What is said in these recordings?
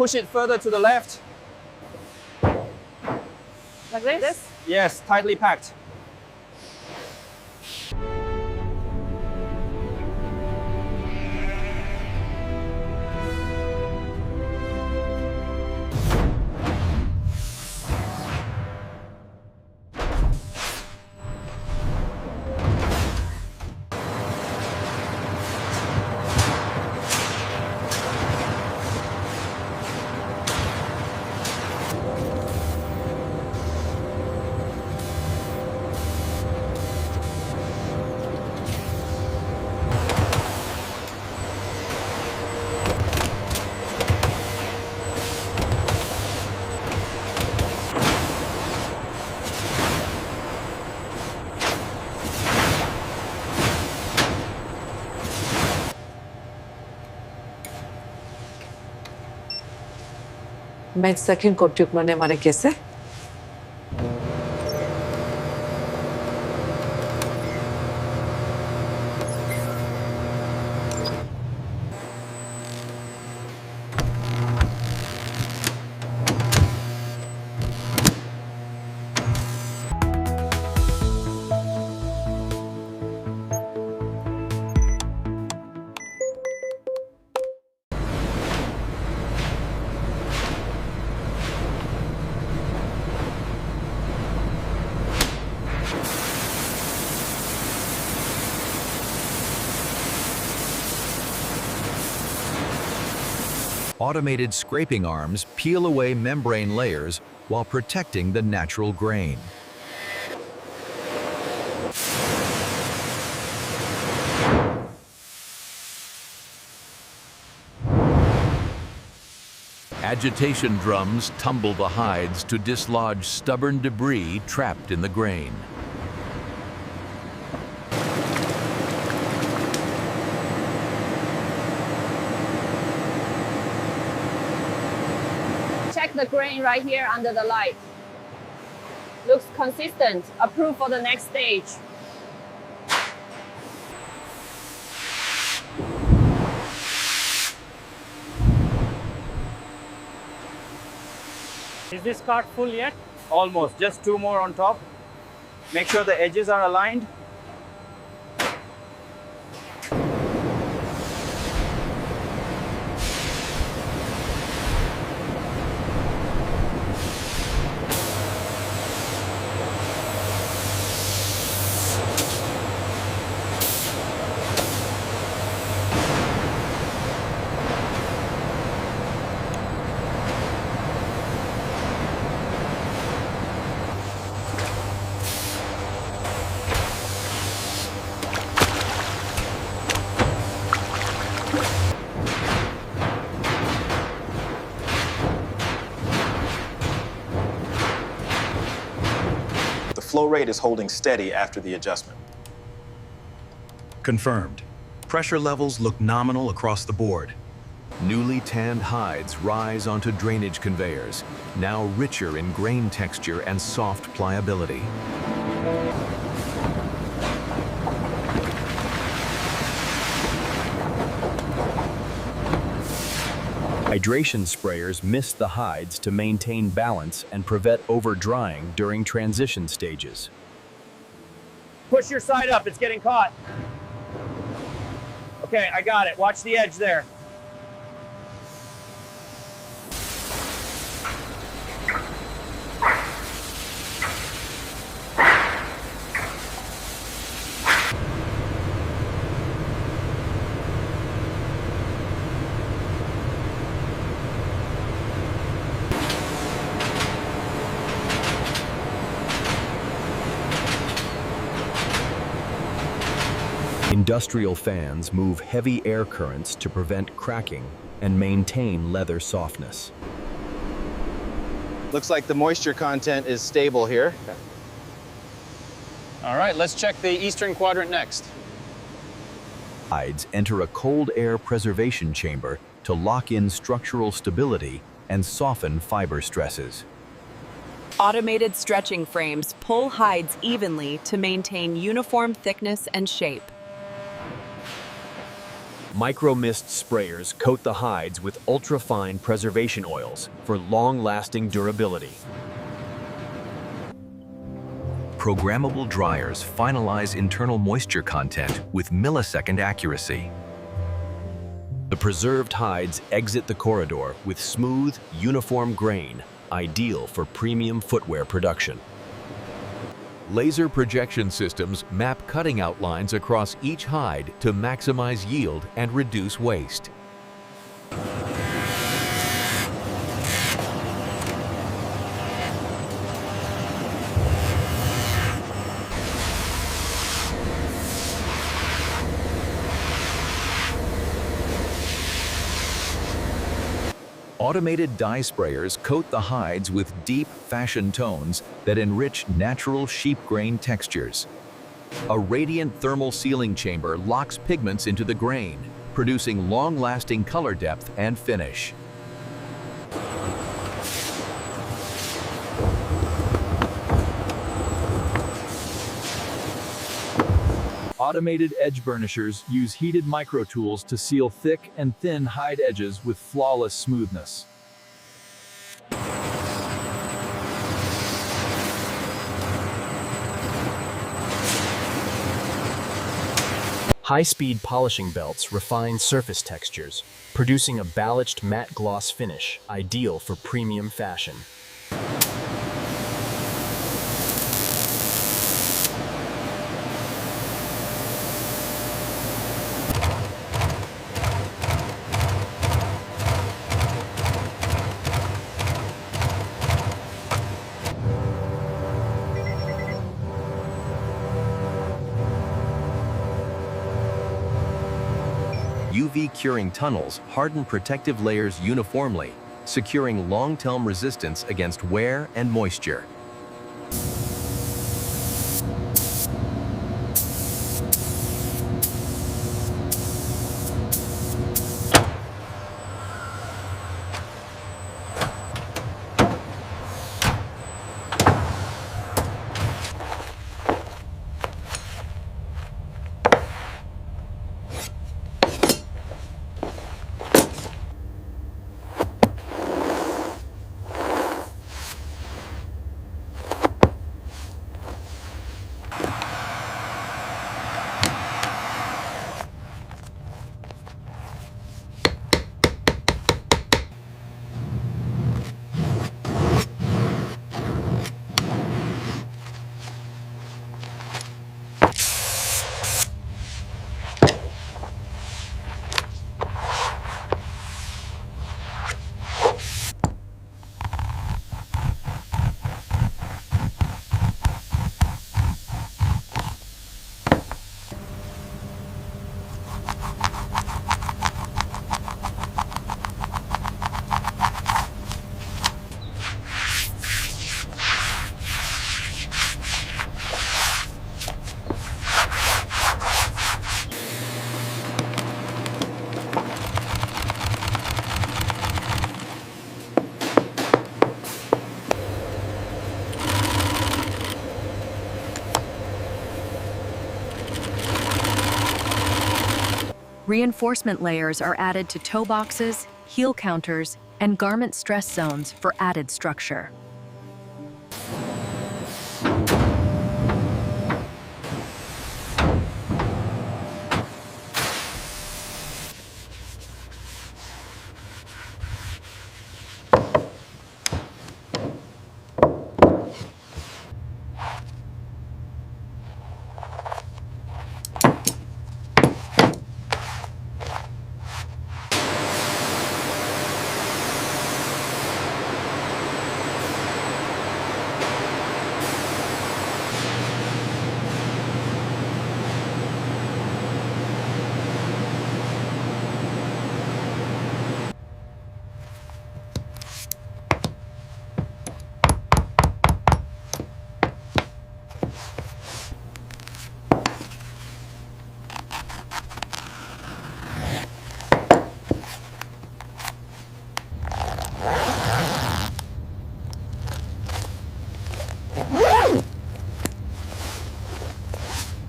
push it further to the left. Like this? Yes, tightly packed. मैं second coat tube करने वाले कैसे? Automated scraping arms peel away membrane layers while protecting the natural grain. Agitation drums tumble the hides to dislodge stubborn debris trapped in the grain. Check the grain right here under the light. Looks consistent. Approved for the next stage. Is this cart full yet? Almost, just 2 more on top. Make sure the edges are aligned. Flow rate is holding steady after the adjustment. Confirmed. Pressure levels look nominal across the board. Newly tanned hides rise onto drainage conveyors, now richer in grain texture and soft pliability. Hydration sprayers mist the hides to maintain balance and prevent over-drying during transition stages. Push your side up, it's getting caught. Okay, I got it. Watch the edge there. Industrial fans move heavy air currents to prevent cracking and maintain leather softness. Looks like the moisture content is stable here. All right, let's check the eastern quadrant next. Hides enter a cold air preservation chamber to lock in structural stability and soften fiber stresses. Automated stretching frames pull hides evenly to maintain uniform thickness and shape. Micro-mist sprayers coat the hides with ultra-fine preservation oils for long-lasting durability. Programmable dryers finalize internal moisture content with millisecond accuracy. The preserved hides exit the corridor with smooth, uniform grain, ideal for premium footwear production. Laser projection systems map cutting outlines across each hide to maximize yield and reduce waste. Automated dye sprayers coat the hides with deep fashion tones that enrich natural sheep grain textures. A radiant thermal sealing chamber locks pigments into the grain, producing long-lasting color depth and finish. Automated edge burnishers use heated micro-tools to seal thick and thin hide edges with flawless smoothness. High-speed polishing belts refine surface textures, producing a balched matte gloss finish, ideal for premium fashion. UV curing tunnels harden protective layers uniformly, securing long-term resistance against wear and moisture. Reinforcement layers are added to toe boxes, heel counters, and garment stress zones for added structure.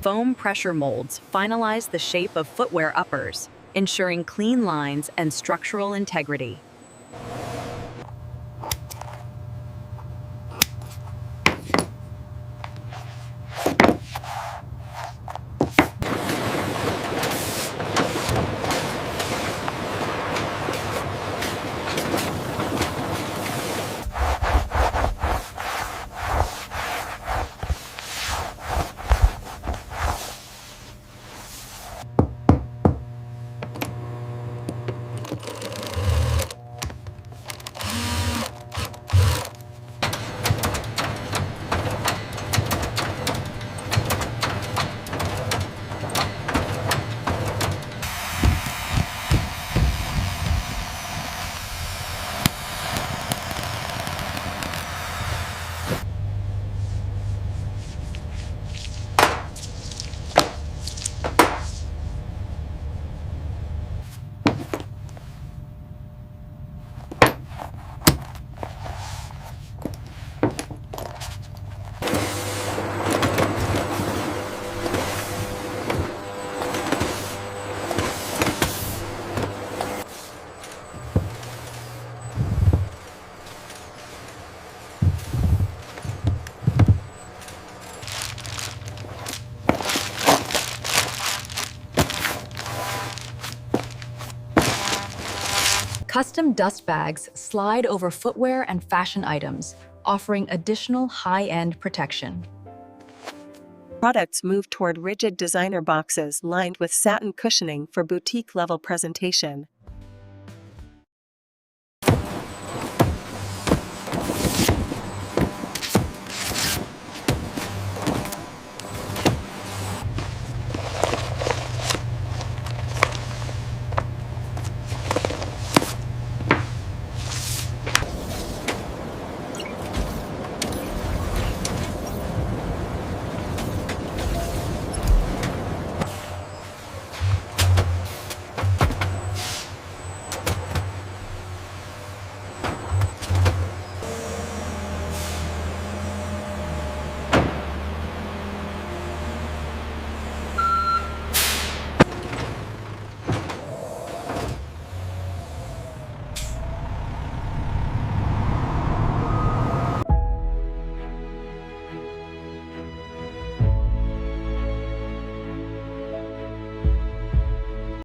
Foam pressure molds finalize the shape of footwear uppers, ensuring clean lines and structural integrity. Custom dust bags slide over footwear and fashion items, offering additional high-end protection. Products move toward rigid designer boxes lined with satin cushioning for boutique-level presentation.